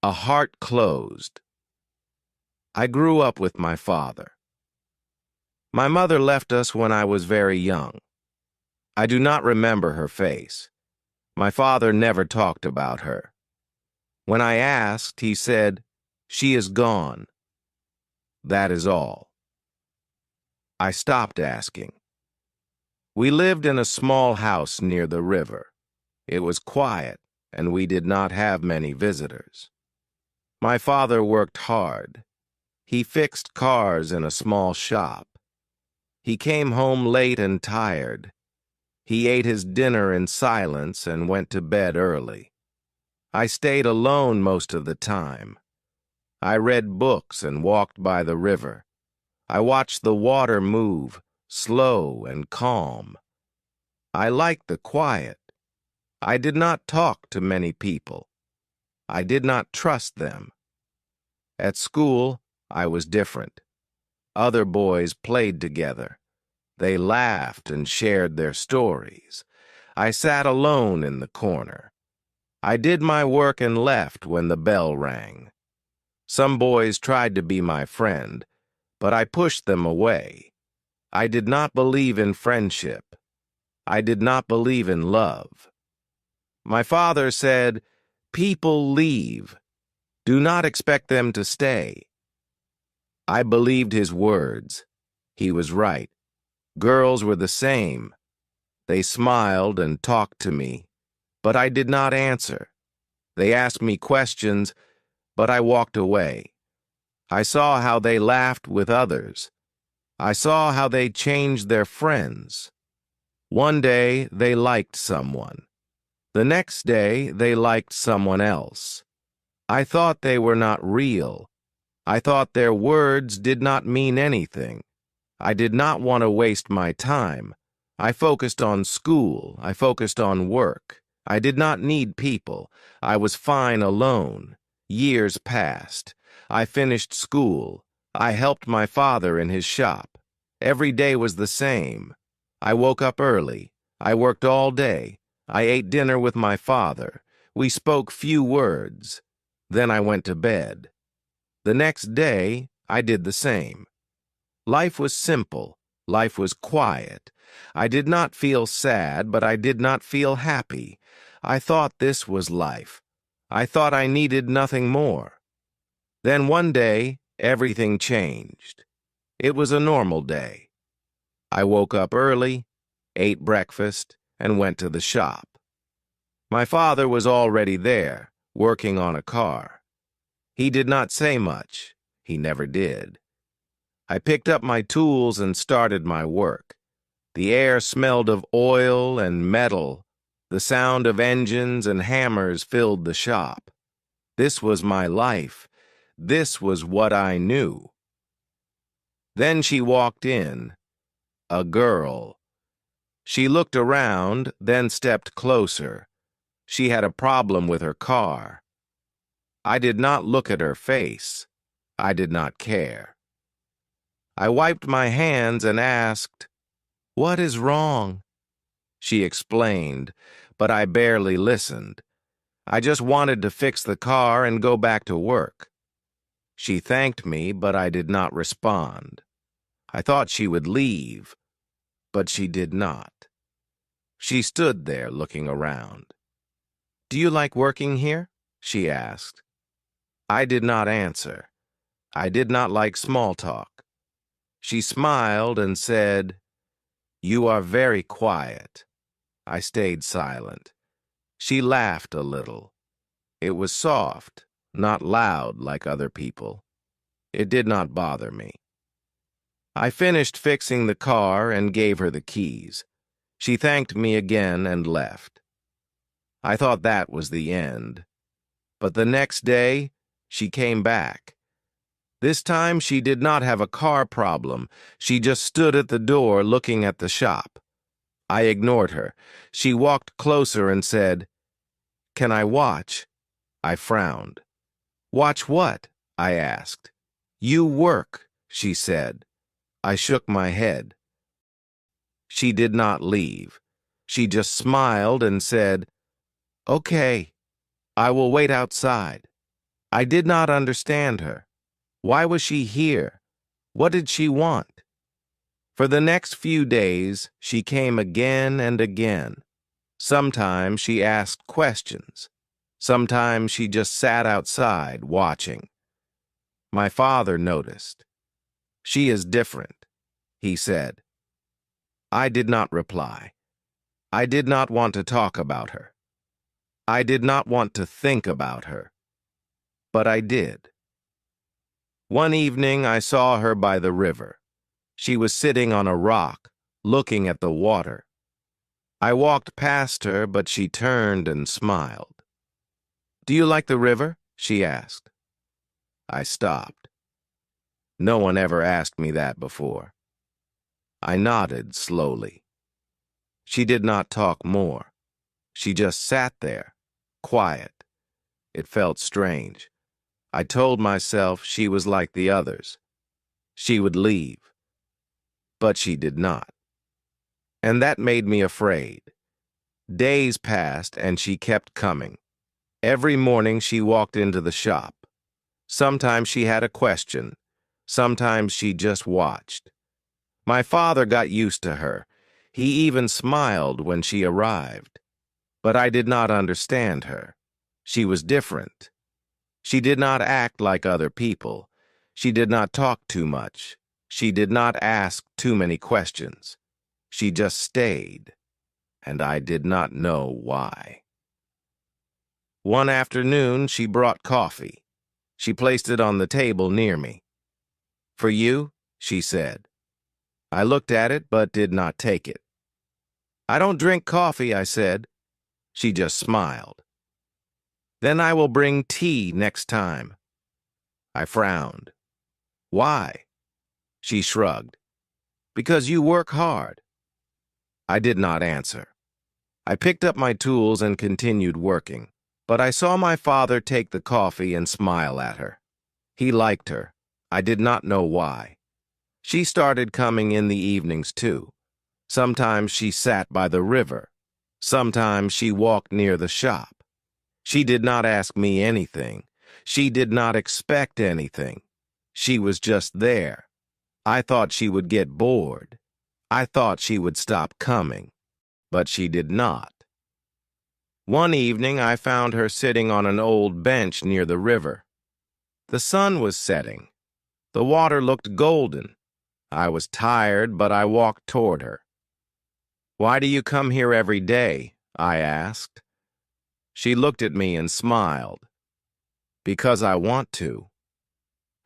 A heart closed. I grew up with my father. My mother left us when I was very young. I do not remember her face. My father never talked about her. When I asked, he said, "She is gone." That is all. I stopped asking. We lived in a small house near the river. It was quiet, and we did not have many visitors. My father worked hard. He fixed cars in a small shop. He came home late and tired. He ate his dinner in silence and went to bed early. I stayed alone most of the time. I read books and walked by the river. I watched the water move, slow and calm. I liked the quiet. I did not talk to many people. I did not trust them. At school, I was different. Other boys played together. They laughed and shared their stories. I sat alone in the corner. I did my work and left when the bell rang. Some boys tried to be my friend, but I pushed them away. I did not believe in friendship. I did not believe in love. My father said, "People leave. Do not expect them to stay." I believed his words. He was right. Girls were the same. They smiled and talked to me, but I did not answer. They asked me questions, but I walked away. I saw how they laughed with others. I saw how they changed their friends. One day, they liked someone. The next day, they liked someone else. I thought they were not real. I thought their words did not mean anything. I did not want to waste my time. I focused on school. I focused on work. I did not need people. I was fine alone. Years passed. I finished school. I helped my father in his shop. Every day was the same. I woke up early. I worked all day. I ate dinner with my father. We spoke few words. Then I went to bed. The next day, I did the same. Life was simple. Life was quiet. I did not feel sad, but I did not feel happy. I thought this was life. I thought I needed nothing more. Then one day, everything changed. It was a normal day. I woke up early, ate breakfast, and went to the shop. My father was already there, working on a car. He did not say much. He never did. I picked up my tools and started my work. The air smelled of oil and metal. The sound of engines and hammers filled the shop. This was my life. This was what I knew. Then she walked in. A girl. She looked around, then stepped closer. She had a problem with her car. I did not look at her face. I did not care. I wiped my hands and asked, "What is wrong?" She explained, but I barely listened. I just wanted to fix the car and go back to work. She thanked me, but I did not respond. I thought she would leave, but she did not. She stood there looking around. "Do you like working here?" she asked. I did not answer. I did not like small talk. She smiled and said, "You are very quiet." I stayed silent. She laughed a little. It was soft, not loud like other people. It did not bother me. I finished fixing the car and gave her the keys. She thanked me again and left. I thought that was the end. But the next day, she came back. This time she did not have a car problem. She just stood at the door looking at the shop. I ignored her. She walked closer and said, "Can I watch?" I frowned. "Watch what?" I asked. "You work," she said. I shook my head. She did not leave. She just smiled and said, "Okay, I will wait outside." I did not understand her. Why was she here? What did she want? For the next few days, she came again and again. Sometimes she asked questions. Sometimes she just sat outside watching. My father noticed. "She is different," he said. I did not reply. I did not want to talk about her. I did not want to think about her. But I did. One evening I saw her by the river. She was sitting on a rock, looking at the water. I walked past her, but she turned and smiled. "Do you like the river?" she asked. I stopped. No one ever asked me that before. I nodded slowly. She did not talk more. She just sat there, quiet. It felt strange. I told myself she was like the others. She would leave. But she did not. And that made me afraid. Days passed and she kept coming. Every morning she walked into the shop. Sometimes she had a question. Sometimes she just watched. My father got used to her. He even smiled when she arrived. But I did not understand her. She was different. She did not act like other people. She did not talk too much. She did not ask too many questions. She just stayed, and I did not know why. One afternoon, she brought coffee. She placed it on the table near me. "For you?" she said. I looked at it but did not take it. "I don't drink coffee," I said. She just smiled. "Then I will bring tea next time." I frowned. "Why?" She shrugged. "Because you work hard." I did not answer. I picked up my tools and continued working, but I saw my father take the coffee and smile at her. He liked her. I did not know why. She started coming in the evenings too. Sometimes she sat by the river. Sometimes she walked near the shop. She did not ask me anything. She did not expect anything. She was just there. I thought she would get bored. I thought she would stop coming, but she did not. One evening I found her sitting on an old bench near the river. The sun was setting. The water looked golden. I was tired, but I walked toward her. "Why do you come here every day?" I asked. She looked at me and smiled. "Because I want to."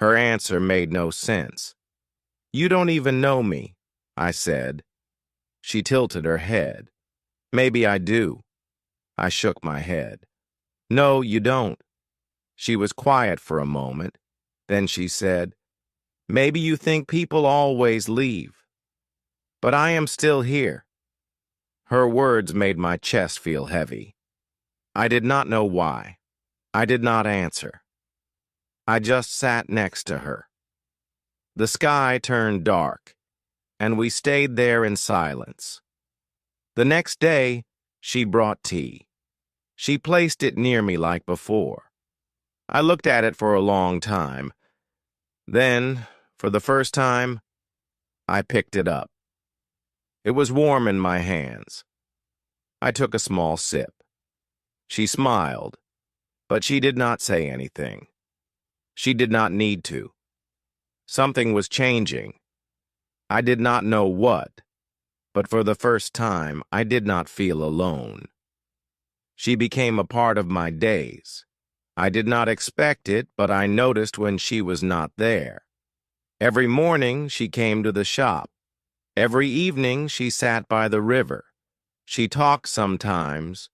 Her answer made no sense. "You don't even know me," I said. She tilted her head. "Maybe I do." I shook my head. "No, you don't." She was quiet for a moment. Then she said, "Maybe you think people always leave. But I am still here." Her words made my chest feel heavy. I did not know why. I did not answer. I just sat next to her. The sky turned dark, and we stayed there in silence. The next day, she brought tea. She placed it near me like before. I looked at it for a long time. Then, for the first time, I picked it up. It was warm in my hands. I took a small sip. She smiled, but she did not say anything. She did not need to. Something was changing. I did not know what, but for the first time, I did not feel alone. She became a part of my days. I did not expect it, but I noticed when she was not there. Every morning, she came to the shop. Every evening, she sat by the river. She talked sometimes,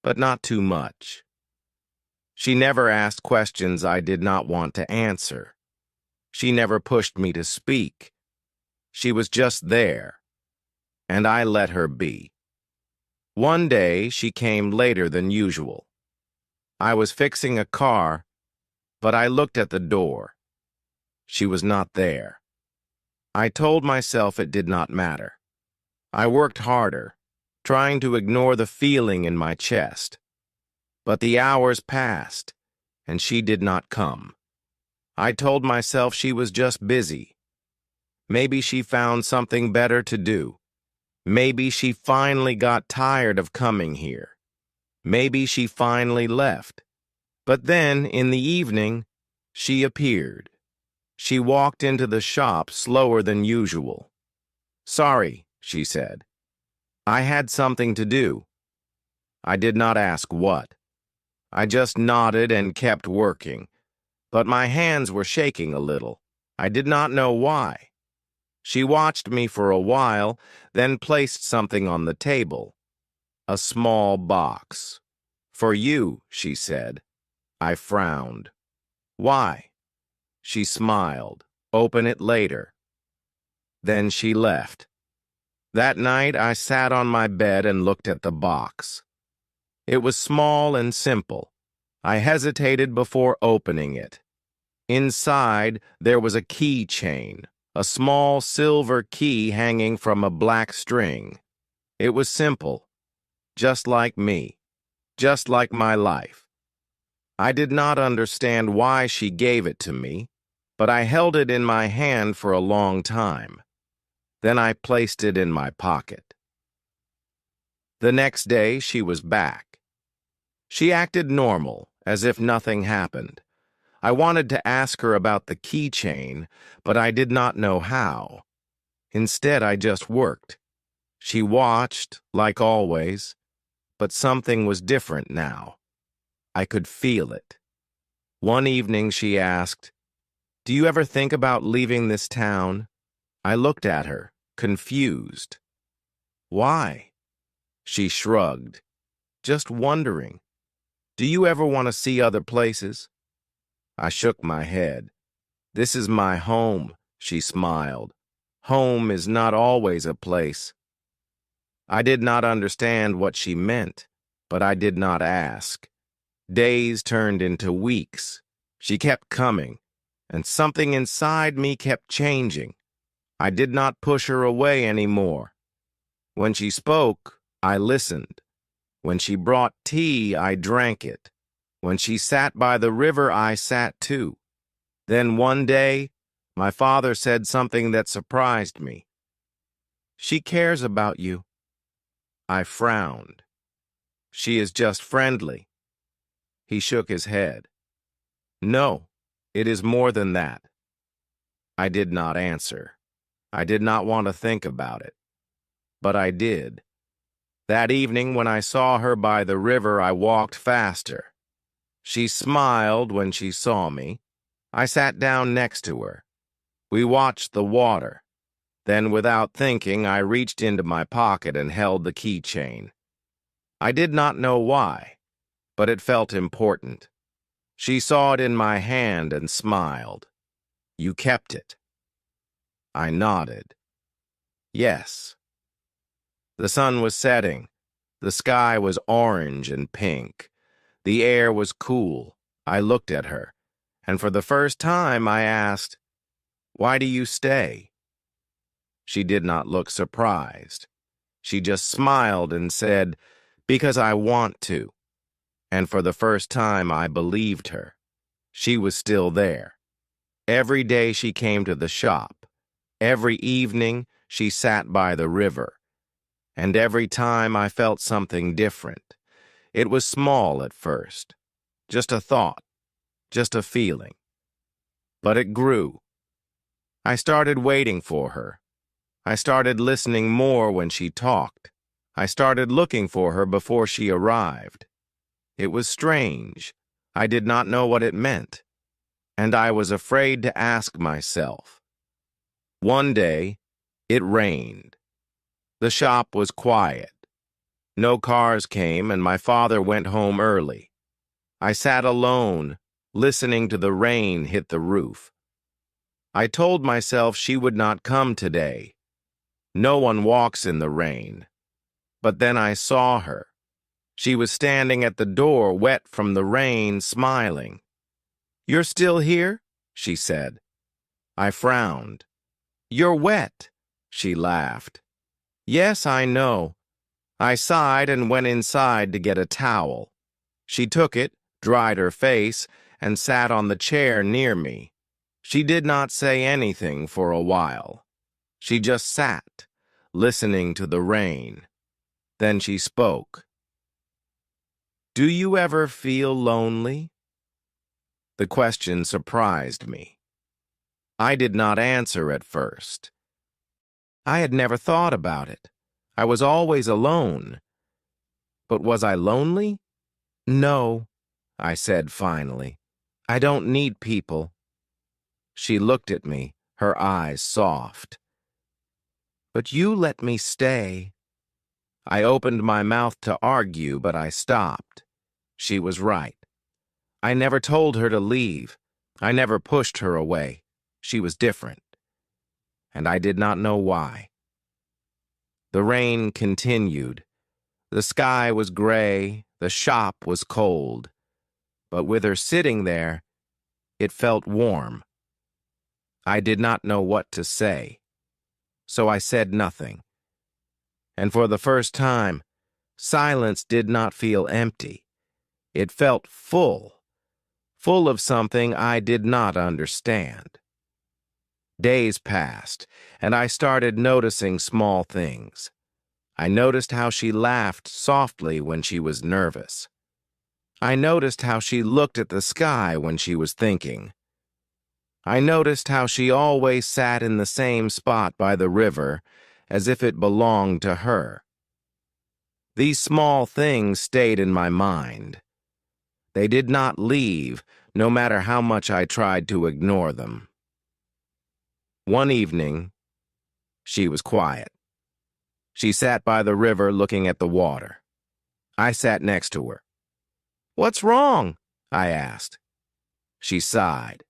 but not too much. She never asked questions I did not want to answer. She never pushed me to speak. She was just there, and I let her be. One day, she came later than usual. I was fixing a car, but I looked at the door. She was not there. I told myself it did not matter. I worked harder, trying to ignore the feeling in my chest. But the hours passed, and she did not come. I told myself she was just busy. Maybe she found something better to do. Maybe she finally got tired of coming here. Maybe she finally left. But then, in the evening, she appeared. She walked into the shop slower than usual. "Sorry," she said. "I had something to do." I did not ask what. I just nodded and kept working. But my hands were shaking a little. I did not know why. She watched me for a while, then placed something on the table. A small box. "For you," she said. I frowned. "Why?" She smiled. "Open it later." Then she left. That night I sat on my bed and looked at the box. It was small and simple. I hesitated before opening it. Inside, there was a keychain, a small silver key hanging from a black string. It was simple, just like me, just like my life. I did not understand why she gave it to me, but I held it in my hand for a long time. Then I placed it in my pocket. The next day, she was back. She acted normal, as if nothing happened. I wanted to ask her about the keychain, but I did not know how. Instead, I just worked. She watched, like always, but something was different now. I could feel it. One evening she asked, "Do you ever think about leaving this town?" I looked at her, confused. "Why?" She shrugged. "Just wondering. Do you ever want to see other places?" I shook my head. "This is my home," she smiled. "Home is not always a place." I did not understand what she meant, but I did not ask. Days turned into weeks. She kept coming, and something inside me kept changing. I did not push her away anymore. When she spoke, I listened. When she brought tea, I drank it. When she sat by the river, I sat too. Then one day, my father said something that surprised me. "She cares about you." I frowned. "She is just friendly." He shook his head. "No, it is more than that." I did not answer. I did not want to think about it. But I did. That evening when I saw her by the river, I walked faster. She smiled when she saw me. I sat down next to her. We watched the water. Then, without thinking, I reached into my pocket and held the keychain. I did not know why, but it felt important. She saw it in my hand and smiled. "You kept it." I nodded. "Yes." The sun was setting. The sky was orange and pink. The air was cool. I looked at her, and for the first time I asked, "Why do you stay?" She did not look surprised. She just smiled and said, "Because I want to." And for the first time I believed her. She was still there. Every day she came to the shop. Every evening she sat by the river. And every time I felt something different. It was small at first. Just a thought. Just a feeling. But it grew. I started waiting for her. I started listening more when she talked. I started looking for her before she arrived. It was strange. I did not know what it meant. And I was afraid to ask myself. One day, it rained. The shop was quiet. No cars came, and my father went home early. I sat alone, listening to the rain hit the roof. I told myself she would not come today. No one walks in the rain. But then I saw her. She was standing at the door, wet from the rain, smiling. "You're still here?" she said. I frowned. "You're wet," she laughed. "Yes, I know." I sighed and went inside to get a towel. She took it, dried her face, and sat on the chair near me. She did not say anything for a while. She just sat, listening to the rain. Then she spoke. "Do you ever feel lonely?" The question surprised me. I did not answer at first. I had never thought about it. I was always alone. But was I lonely? "No," I said finally. "I don't need people." She looked at me, her eyes soft. "But you let me stay." I opened my mouth to argue, but I stopped. She was right. I never told her to leave. I never pushed her away. She was different. And I did not know why. The rain continued. The sky was gray, the shop was cold. But with her sitting there, it felt warm. I did not know what to say. So I said nothing. And for the first time, silence did not feel empty. It felt full of something I did not understand. Days passed, and I started noticing small things. I noticed how she laughed softly when she was nervous. I noticed how she looked at the sky when she was thinking. I noticed how she always sat in the same spot by the river, as if it belonged to her. These small things stayed in my mind. They did not leave, no matter how much I tried to ignore them. One evening, she was quiet. She sat by the river looking at the water. I sat next to her. "What's wrong?" I asked. She sighed.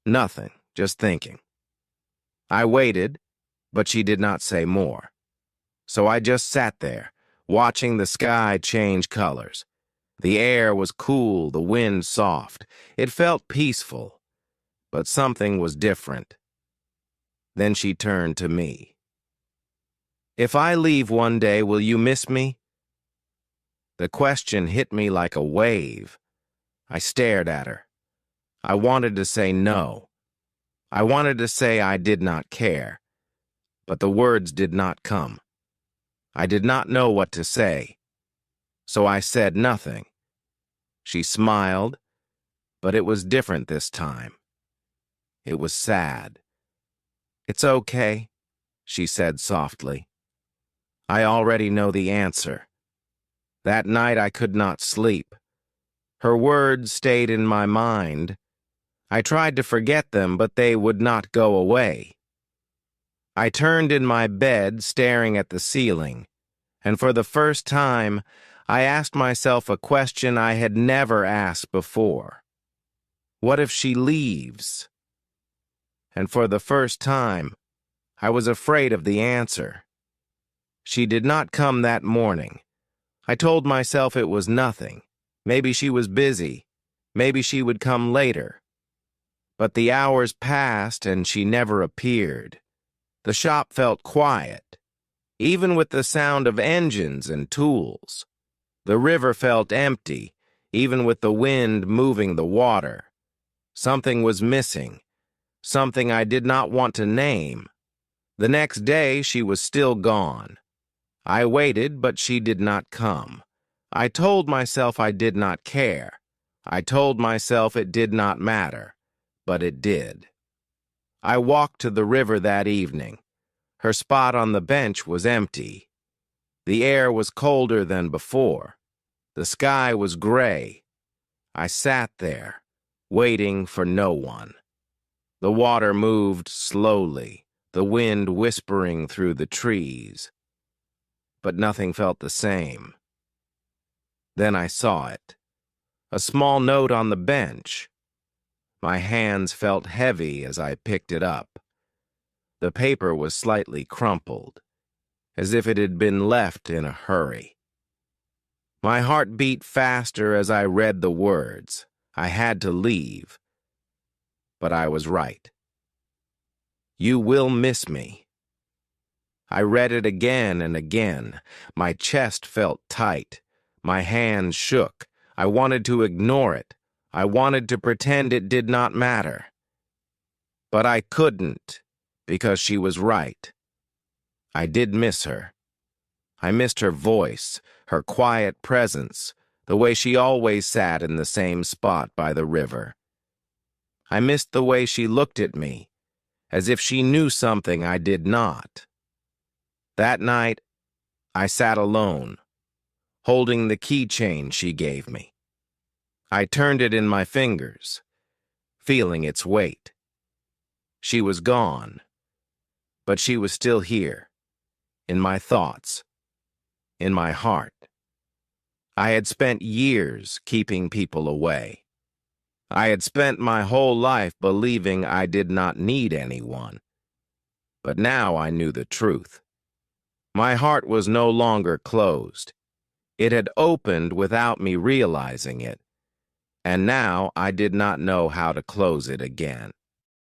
"Nothing, just thinking." I waited, but she did not say more. So I just sat there, watching the sky change colors. The air was cool, the wind soft. It felt peaceful, but something was different. Then she turned to me. "If I leave one day, will you miss me?" The question hit me like a wave. I stared at her. I wanted to say no. I wanted to say I did not care. But the words did not come. I did not know what to say. So I said nothing. She smiled, but it was different this time. It was sad. "It's okay," she said softly. I already know the answer. That night I could not sleep. Her words stayed in my mind. I tried to forget them, but they would not go away. I turned in my bed, staring at the ceiling, and for the first time, I asked myself a question I had never asked before. What if she leaves? And for the first time, I was afraid of the answer. She did not come that morning. I told myself it was nothing. Maybe she was busy. Maybe she would come later. But the hours passed and she never appeared. The shop felt quiet, even with the sound of engines and tools. The river felt empty, even with the wind moving the water. Something was missing, something I did not want to name. The next day, she was still gone. I waited, but she did not come. I told myself I did not care. I told myself it did not matter, but it did. I walked to the river that evening. Her spot on the bench was empty. The air was colder than before. The sky was gray. I sat there, waiting for no one. The water moved slowly, the wind whispering through the trees. But nothing felt the same. Then I saw it. A small note on the bench. My hands felt heavy as I picked it up. The paper was slightly crumpled, as if it had been left in a hurry. My heart beat faster as I read the words. I had to leave. But I was right. "You will miss me." I read it again and again. My chest felt tight. My hands shook. I wanted to ignore it. I wanted to pretend it did not matter. But I couldn't, because she was right. I did miss her. I missed her voice, her quiet presence, the way she always sat in the same spot by the river. I missed the way she looked at me, as if she knew something I did not. That night, I sat alone, holding the keychain she gave me. I turned it in my fingers, feeling its weight. She was gone, but she was still here, in my thoughts, in my heart. I had spent years keeping people away. I had spent my whole life believing I did not need anyone. But now I knew the truth. My heart was no longer closed. It had opened without me realizing it, and now I did not know how to close it again.